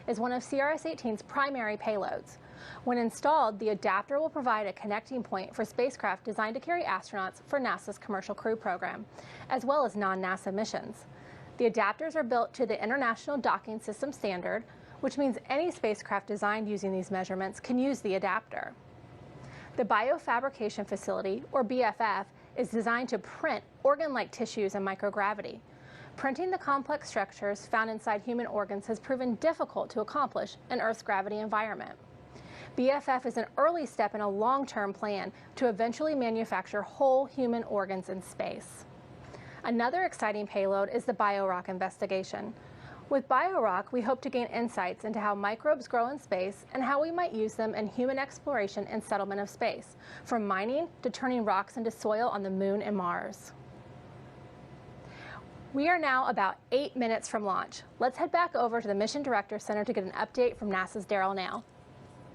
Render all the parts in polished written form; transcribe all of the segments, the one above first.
is one of CRS-18's primary payloads. When installed, the adapter will provide a connecting point for spacecraft designed to carry astronauts for NASA's Commercial Crew program, as well as non-NASA missions. The adapters are built to the International Docking System standard, which means any spacecraft designed using these measurements can use the adapter. The Biofabrication Facility, or BFF, is designed to print organ-like tissues in microgravity. Printing the complex structures found inside human organs has proven difficult to accomplish in Earth's gravity environment. BFF is an early step in a long-term plan to eventually manufacture whole human organs in space. Another exciting payload is the BioRock investigation. With BioRock, we hope to gain insights into how microbes grow in space and how we might use them in human exploration and settlement of space, from mining to turning rocks into soil on the Moon and Mars. We are now about 8 minutes from launch. Let's head back over to the Mission Director Center to get an update from NASA's Daryl Nail.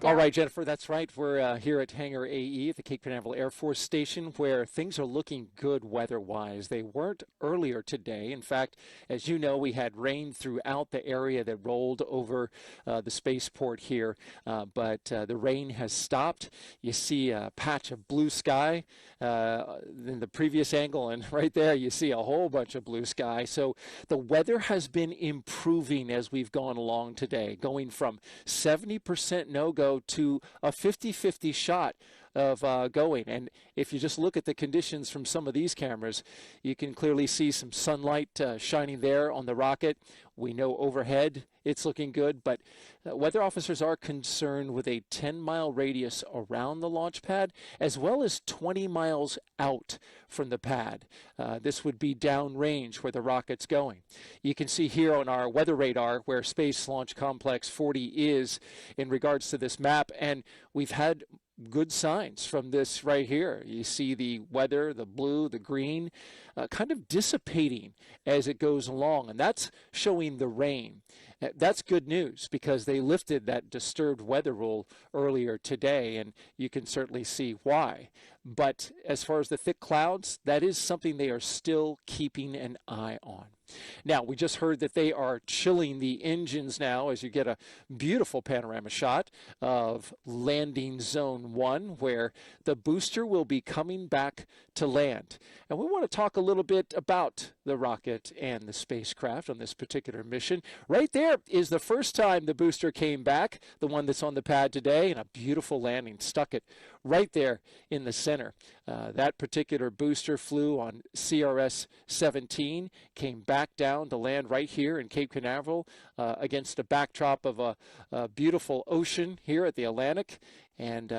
All right, Jennifer, that's right. We're here at Hangar AE at the Cape Canaveral Air Force Station, where things are looking good weather-wise. They weren't earlier today. In fact, as you know, we had rain throughout the area that rolled over the spaceport here, but the rain has stopped. You see a patch of blue sky in the previous angle, and right there you see a whole bunch of blue sky. So the weather has been improving as we've gone along today, going from 70% no-go to a 50-50 shot of going. And if you just look at the conditions from some of these cameras, you can clearly see some sunlight shining there on the rocket. We know overhead it's looking good, but weather officers are concerned with a 10-mile radius around the launch pad, as well as 20 miles out from the pad. This would be downrange where the rocket's going. You can see here on our weather radar where Space Launch Complex 40 is in regards to this map, and we've had good signs from this right here. You see the weather, the blue, the green, kind of dissipating as it goes along, and that's showing the rain. That's good news because they lifted that disturbed weather rule earlier today, and you can certainly see why. But as far as the thick clouds, that is something they are still keeping an eye on. Now, we just heard that they are chilling the engines now as you get a beautiful panorama shot of landing zone 1, where the booster will be coming back to land. And we want to talk a little bit about the rocket and the spacecraft on this particular mission. Right there is the first time the booster came back, the one that's on the pad today, and a beautiful landing. Stuck it right there in the center. That particular booster flew on CRS-17, came back down to land right here in Cape Canaveral against a backdrop of a beautiful ocean here at the Atlantic, and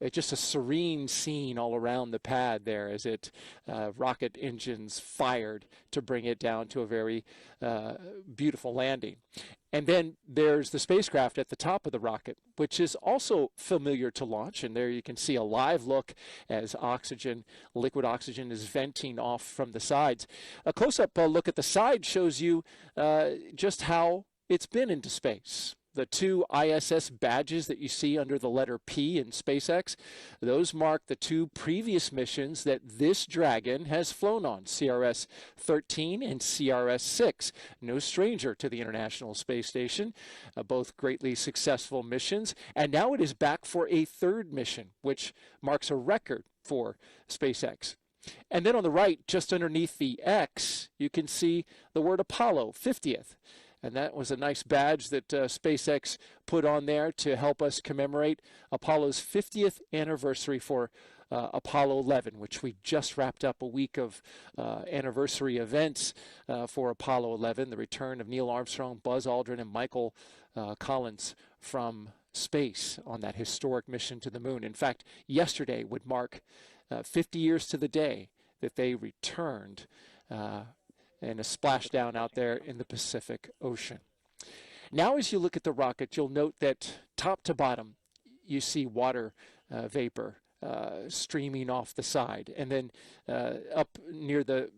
it's just a serene scene all around the pad there as it rocket engines fired to bring it down to a very beautiful landing. And then there's the spacecraft at the top of the rocket, which is also familiar to launch. And there you can see a live look as oxygen, liquid oxygen, is venting off from the sides. A close-up look at the side shows you just how it's been into space. The two ISS badges that you see under the letter P in SpaceX, those mark the two previous missions that this Dragon has flown on, CRS-13 and CRS-6. No stranger to the International Space Station, both greatly successful missions. And now it is back for a third mission, which marks a record for SpaceX. And then on the right, just underneath the X, you can see the word Apollo 50th. And that was a nice badge that SpaceX put on there to help us commemorate Apollo's 50th anniversary for Apollo 11, which we just wrapped up a week of anniversary events for Apollo 11, the return of Neil Armstrong, Buzz Aldrin, and Michael Collins from space on that historic mission to the moon. In fact, yesterday would mark 50 years to the day that they returned and a splashdown out there in the Pacific Ocean. Now, as you look at the rocket, you'll note that top to bottom, you see water vapor streaming off the side. And then up near the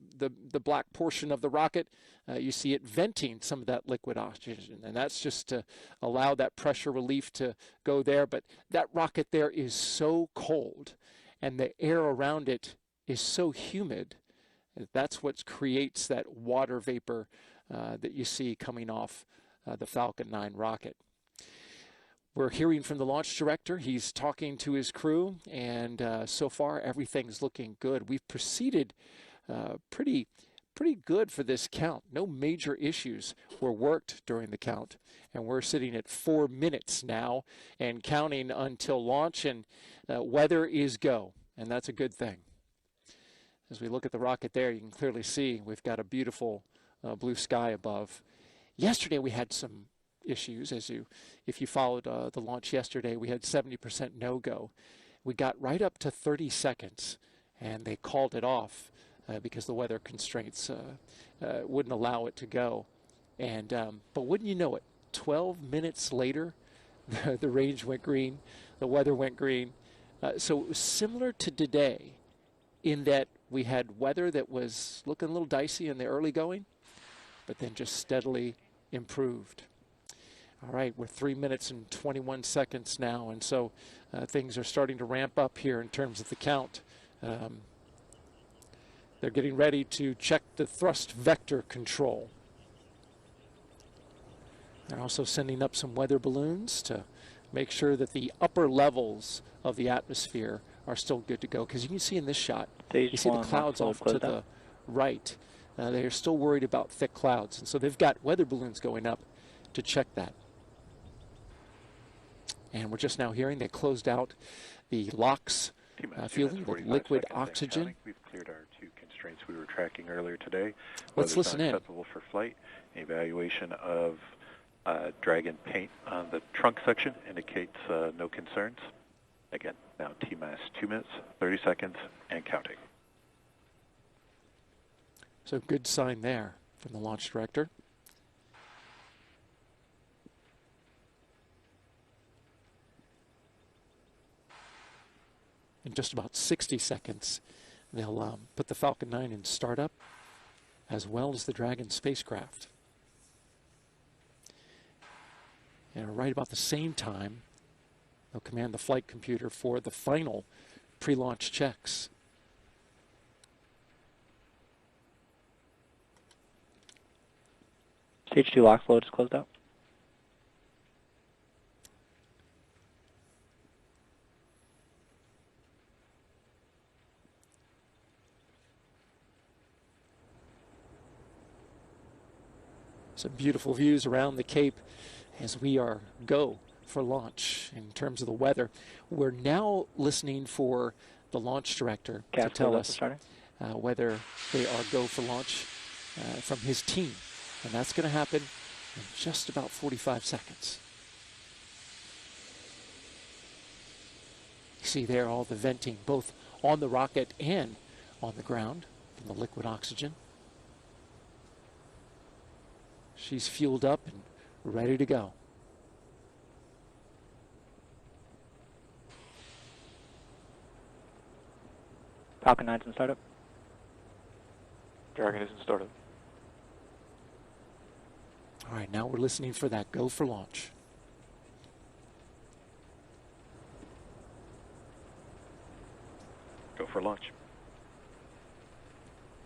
black portion of the rocket, you see it venting some of that liquid oxygen. And that's just to allow that pressure relief to go there. But that rocket there is so cold, and the air around it is so humid. That's what creates that water vapor that you see coming off the Falcon 9 rocket. We're hearing from the launch director. He's talking to his crew, and so far everything's looking good. We've proceeded pretty good for this count. No major issues were worked during the count, and we're sitting at 4 minutes now and counting until launch, and weather is go, and that's a good thing. As we look at the rocket there, you can clearly see we've got a beautiful blue sky above. Yesterday we had some issues. If you followed the launch yesterday, we had 70% no-go. We got right up to 30 seconds, and they called it off because the weather constraints wouldn't allow it to go. And but wouldn't you know it, 12 minutes later, the range went green, the weather went green. So it was similar to today in that we had weather that was looking a little dicey in the early going, but then just steadily improved. All right, we're 3 minutes and 21 seconds now, and so things are starting to ramp up here in terms of the count. They're getting ready to check the thrust vector control. They're also sending up some weather balloons to make sure that the upper levels of the atmosphere are still good to go. Because you can see in this shot, you see the clouds off to the right. They're still worried about thick clouds, and so they've got weather balloons going up to check that. And we're just now hearing they closed out the LOX fueling with liquid oxygen. We've cleared our 2 constraints we were tracking earlier today. Let's listen in. Acceptable for flight. Evaluation of Dragon paint on the trunk section indicates no concerns. Again, now T-minus 2 minutes, 30 seconds, and counting. So good sign there from the launch director. In just about 60 seconds, they'll put the Falcon 9 in startup, as well as the Dragon spacecraft. And right about the same time, they'll command the flight computer for the final pre-launch checks. Stage 2 LOX load is closed out. Some beautiful views around the Cape as we are go for launch in terms of the weather. We're now listening for the launch director to tell us whether they are go for launch from his team. And that's going to happen in just about 45 seconds. You see there all the venting, both on the rocket and on the ground from the liquid oxygen. She's fueled up and ready to go. Falcon 9's in startup. Dragon is in startup. All right, now we're listening for that go for launch. Go for launch.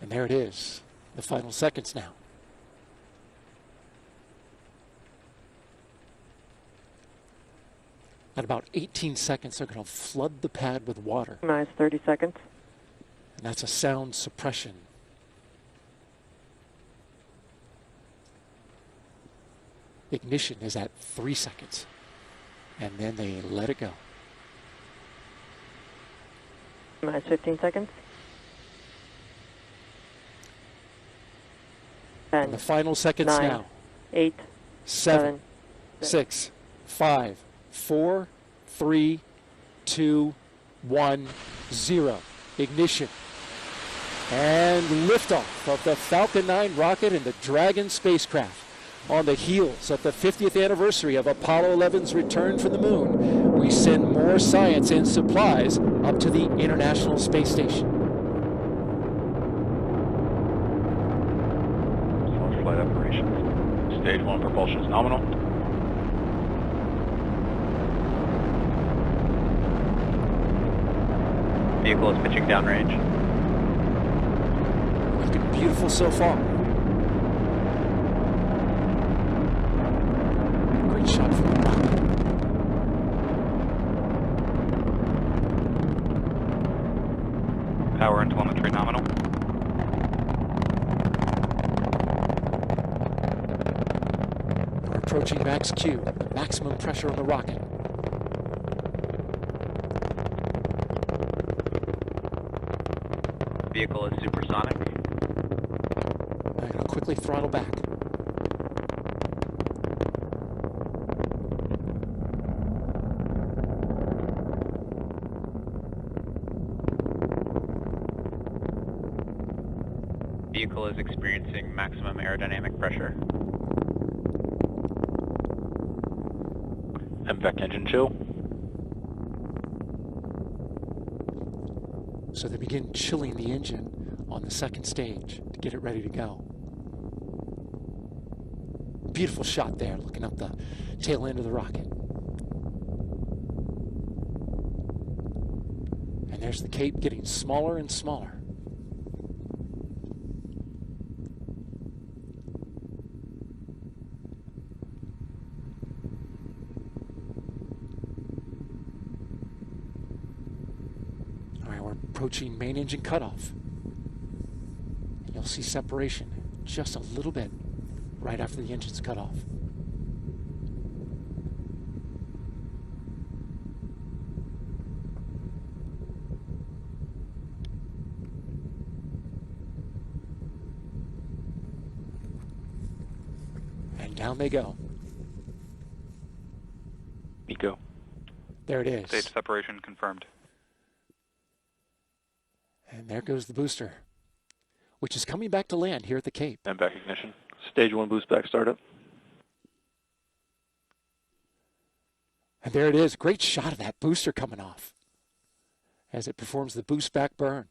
And there it is, the final seconds now. At about 18 seconds, they're going to flood the pad with water. Minus 30 seconds. And that's a sound suppression. Ignition is at 3 seconds. And then they let it go. Minus 15 seconds. 10, And the final seconds 9, now. 8, 7, 6, 6, 5, 4, 3, 2, 1, 0. Ignition. And liftoff of the Falcon 9 rocket and the Dragon spacecraft. On the heels of the 50th anniversary of Apollo 11's return from the moon, we send more science and supplies up to the International Space Station. Launch flight operations. Stage 1 propulsion is nominal. Vehicle is pitching downrange. Looking beautiful so far. great shot from the rocket. Power and telemetry nominal. We're approaching max Q, maximum pressure on the rocket. Vehicle is supersonic. I'm going to quickly throttle back. Vehicle is experiencing maximum aerodynamic pressure. MVAC engine chill. So they begin chilling the engine on the second stage to get it ready to go. Beautiful shot there, looking up the tail end of the rocket. And there's the Cape getting smaller and smaller. Approaching main engine cutoff. And you'll see separation just a little bit right after the engine's cut off. And down they go. Eco. There it is. Stage separation confirmed. And there goes the booster, which is coming back to land here at the Cape. MVAC ignition. Stage 1 boost back startup. And there it is. Great shot of that booster coming off as it performs the boost back burn.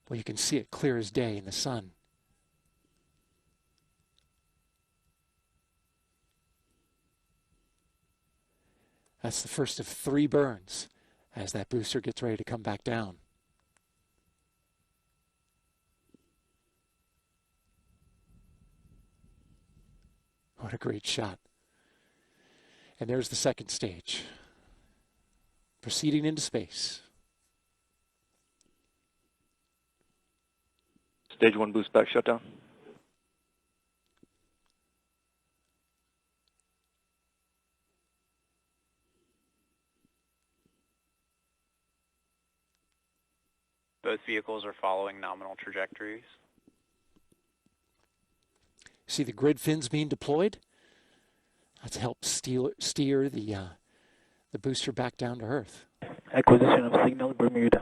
Well, you can see it clear as day in the sun. That's the first of 3 burns as that booster gets ready to come back down. What a great shot. And there's the second stage, proceeding into space. Stage 1 boost back shutdown. Both vehicles are following nominal trajectories. See the grid fins being deployed? That's to help steer the booster back down to Earth. Acquisition of signal Bermuda.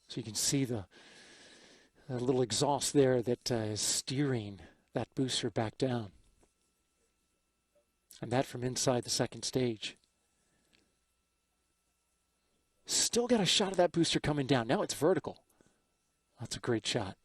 So you can see the little exhaust there that is steering that booster back down. And that from inside the second stage. Still got a shot of that booster coming down. Now it's vertical. That's a great shot.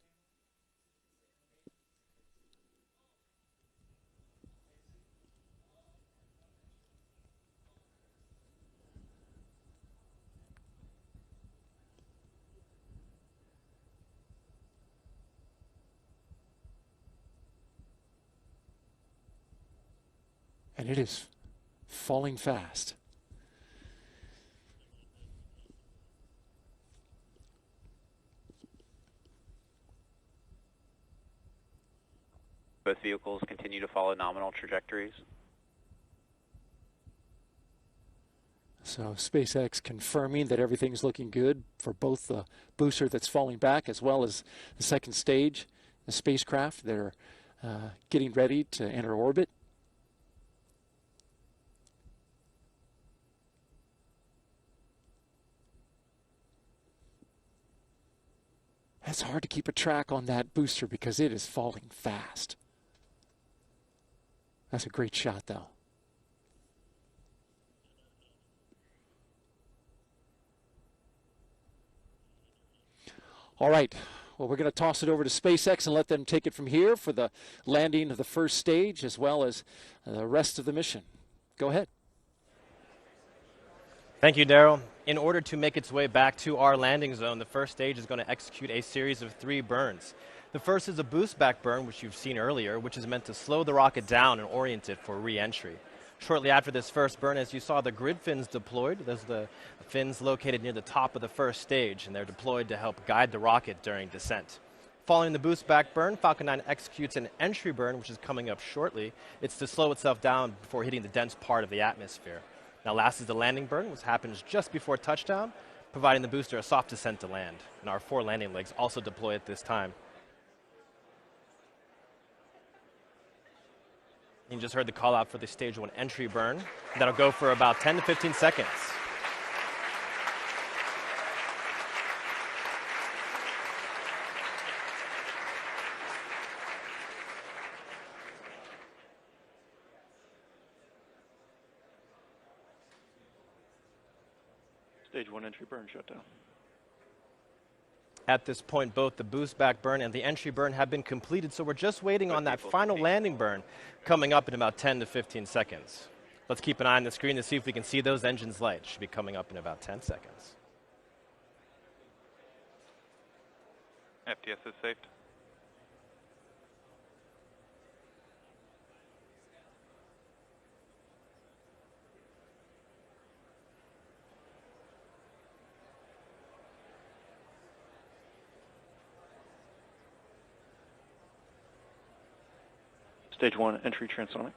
And it is falling fast. Both vehicles continue to follow nominal trajectories. So SpaceX confirming that everything's looking good for both the booster that's falling back as well as the second stage, the spacecraft that are getting ready to enter orbit. It's hard to keep a track on that booster because it is falling fast. That's a great shot, though. All right. Well, we're going to toss it over to SpaceX and let them take it from here for the landing of the first stage as well as the rest of the mission. Go ahead. Thank you, Daryl. In order to make its way back to our landing zone, the first stage is going to execute a series of 3 burns. The first is a boost back burn, which you've seen earlier, which is meant to slow the rocket down and orient it for re-entry. Shortly after this first burn, as you saw the grid fins deployed, those are the fins located near the top of the first stage, and they're deployed to help guide the rocket during descent. Following the boost back burn, Falcon 9 executes an entry burn, which is coming up shortly. It's to slow itself down before hitting the dense part of the atmosphere. Now last is the landing burn, which happens just before touchdown, providing the booster a soft descent to land. And our 4 landing legs also deploy at this time. You just heard the call out for the stage 1 entry burn. That'll go for about 10 to 15 seconds. Stage 1 entry burn shutdown. At this point, both the boost back burn and the entry burn have been completed, so we're just waiting on that final landing burn coming up in about 10 to 15 seconds. Let's keep an eye on the screen to see if we can see those engines light. Should be coming up in about 10 seconds. FTS is saved. Stage 1 entry transonic.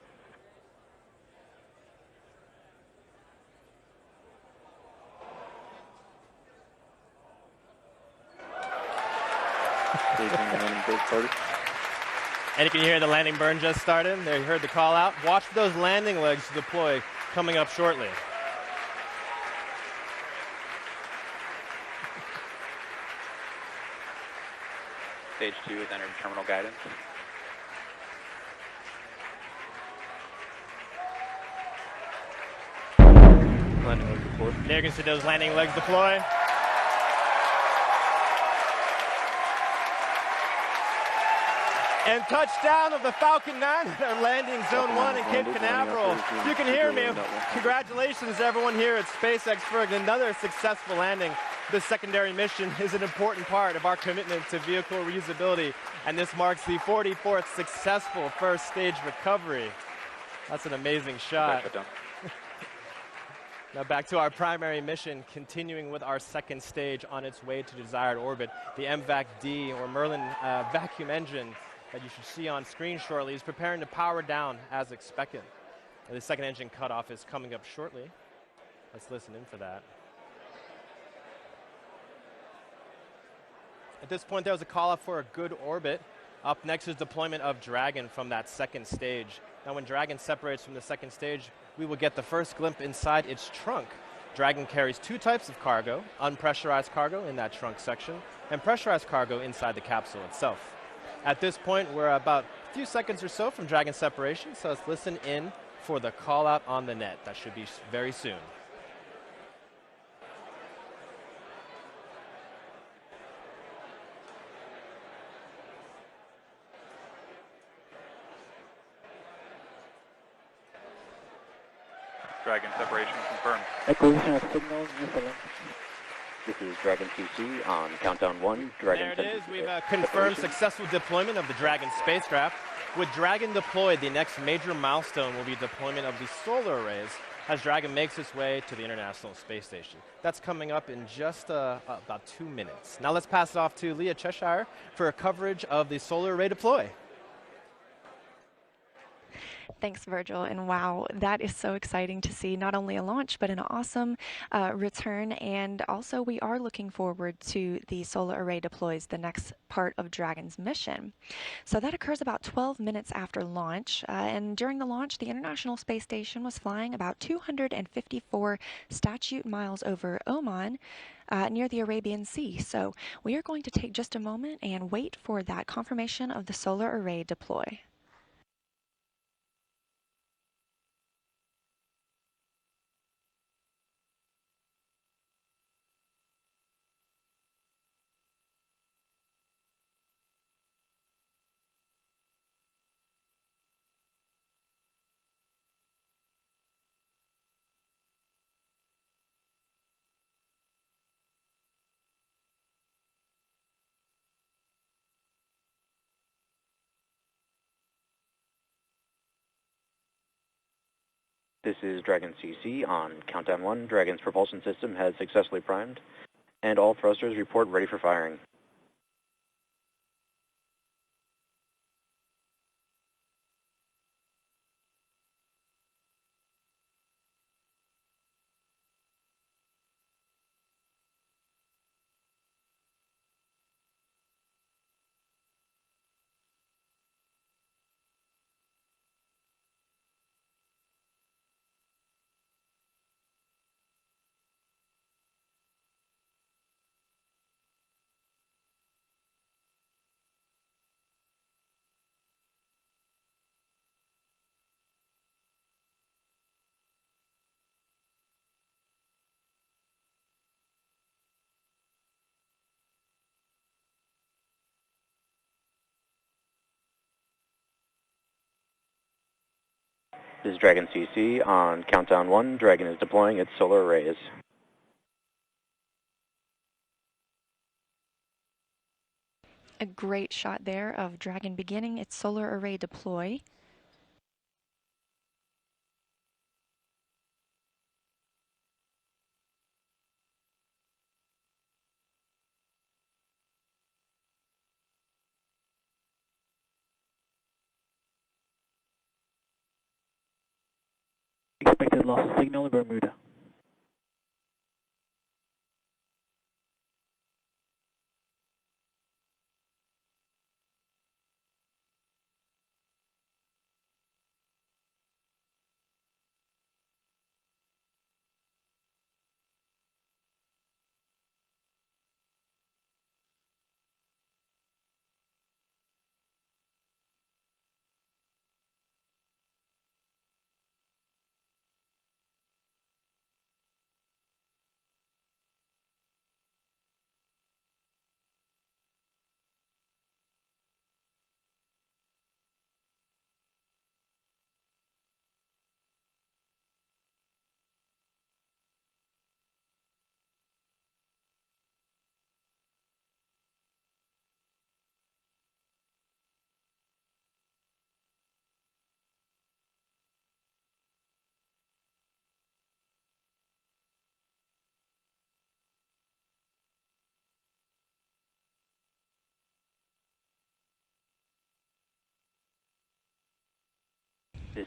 Stage 1 landing burn started. And you can hear the landing burn just started. There, you heard the call out. Watch for those landing legs deploy coming up shortly. Stage 2 has entered terminal guidance. Landing leg deployed. There you can see those landing legs deploy. And touchdown of the Falcon 9 at our landing zone 1 in Cape Canaveral. You can hear me. Congratulations everyone here at SpaceX for another successful landing. This secondary mission is an important part of our commitment to vehicle reusability, and this marks the 44th successful first stage recovery. That's an amazing shot. Now back to our primary mission, continuing with our second stage on its way to desired orbit. The MVAC-D, or Merlin vacuum engine that you should see on screen shortly, is preparing to power down as expected. And the second engine cutoff is coming up shortly. Let's listen in for that. At this point, there was a call out for a good orbit. Up next is deployment of Dragon from that second stage. Now when Dragon separates from the second stage, we will get the first glimpse inside its trunk. Dragon carries 2 types of cargo, unpressurized cargo in that trunk section, and pressurized cargo inside the capsule itself. At this point, we're about a few seconds or so from Dragon separation, so let's listen in for the call out on the net. That should be very soon. Dragon separation confirmed. Acquisition of signals, Newfoundland. This is Dragon 2C on countdown 1. Dragon There it is. We've confirmed successful deployment of the Dragon spacecraft. With Dragon deployed, the next major milestone will be deployment of the solar arrays as Dragon makes its way to the International Space Station. That's coming up in just about 2 minutes. Now let's pass it off to Leah Cheshire for a coverage of the solar array deploy. Thanks, Virgil. And wow, that is so exciting to see not only a launch, but an awesome return. And also, we are looking forward to the solar array deploys, the next part of Dragon's mission. So that occurs about 12 minutes after launch. And during the launch, the International Space Station was flying about 254 statute miles over Oman. Near the Arabian Sea. So we are going to take just a moment and wait for that confirmation of the solar array deploy. This is Dragon CC on countdown 1. Dragon's propulsion system has successfully primed, and all thrusters report ready for firing. This is Dragon CC on countdown 1. Dragon is deploying its solar arrays. A great shot there of Dragon beginning its solar array deploy. Expected loss of signal in Bermuda.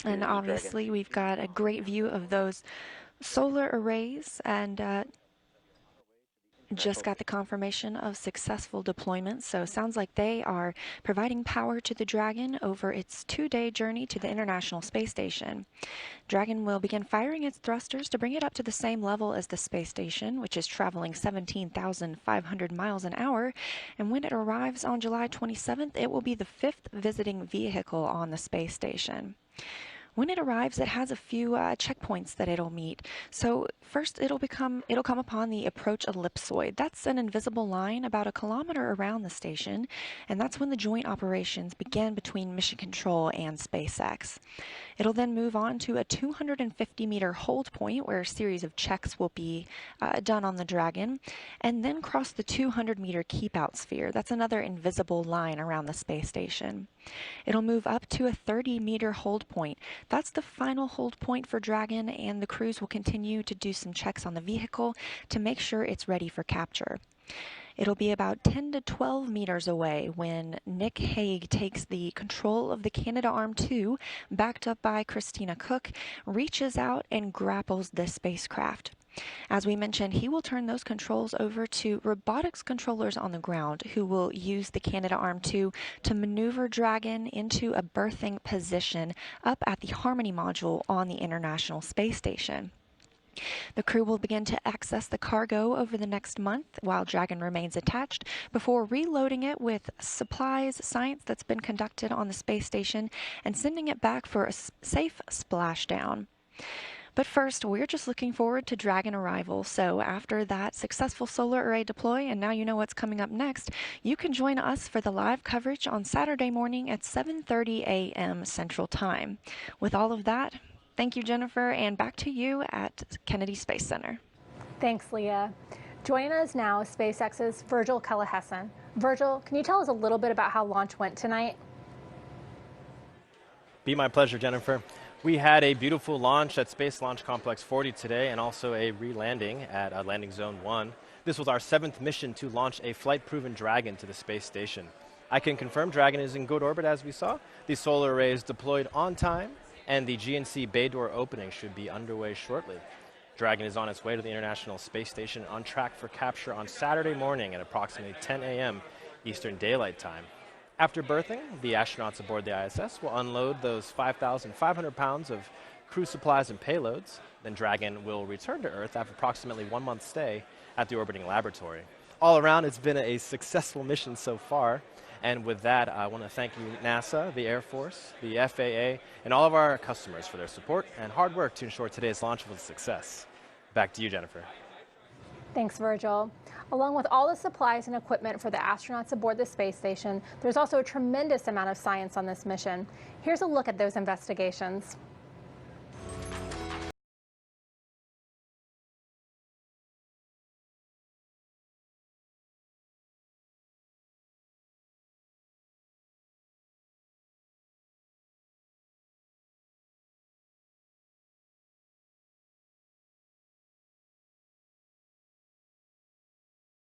And obviously we've got a great view of those solar arrays, and just got the confirmation of successful deployment. So sounds like they are providing power to the Dragon over its 2-day journey to the International Space Station. Dragon will begin firing its thrusters to bring it up to the same level as the space station, which is traveling 17,500 miles an hour. And when it arrives on July 27th, it will be the 5th visiting vehicle on the space station. When it arrives, it has a few checkpoints that it'll meet. So first, it'll come upon the approach ellipsoid. That's an invisible line about 1 kilometer around the station, and that's when the joint operations begin between Mission Control and SpaceX. It'll then move on to a 250-meter hold point where a series of checks will be done on the Dragon, and then cross the 200-meter keep-out sphere. That's another invisible line around the space station. It'll move up to a 30-meter hold point. That's the final hold point for Dragon, and the crews will continue to do some checks on the vehicle to make sure it's ready for capture. It'll be about 10 to 12 meters away when Nick Hague takes the control of the Canadarm2, backed up by Christina Cook, reaches out and grapples the spacecraft. As we mentioned, he will turn those controls over to robotics controllers on the ground who will use the Canadarm2 to maneuver Dragon into a berthing position up at the Harmony module on the International Space Station. The crew will begin to access the cargo over the next month while Dragon remains attached before reloading it with supplies, science that's been conducted on the space station, and sending it back for a safe splashdown. But first, we're just looking forward to Dragon arrival, so after that successful solar array deploy, and now you know what's coming up next, you can join us for the live coverage on Saturday morning at 7:30 a.m. Central Time. With all of that, thank you, Jennifer, and back to you at Kennedy Space Center. Thanks, Leah. Joining us now is SpaceX's Virgil Kellehessen. Virgil, can you tell us a little bit about how launch went tonight? Be my pleasure, Jennifer. We had a beautiful launch at Space Launch Complex 40 today and also a re-landing at Landing Zone 1. This was our 7th mission to launch a flight-proven Dragon to the space station. I can confirm Dragon is in good orbit as we saw. The solar array is deployed on time and the GNC bay door opening should be underway shortly. Dragon is on its way to the International Space Station on track for capture on Saturday morning at approximately 10 a.m. Eastern Daylight Time. After berthing, the astronauts aboard the ISS will unload those 5,500 pounds of crew supplies and payloads. Then Dragon will return to Earth after approximately 1 month stay at the orbiting laboratory. All around, it's been a successful mission so far. And with that, I want to thank you, NASA, the Air Force, the FAA, and all of our customers for their support and hard work to ensure today's launch was a success. Back to you, Jennifer. Thanks, Virgil. Along with all the supplies and equipment for the astronauts aboard the space station, there's also a tremendous amount of science on this mission. Here's a look at those investigations.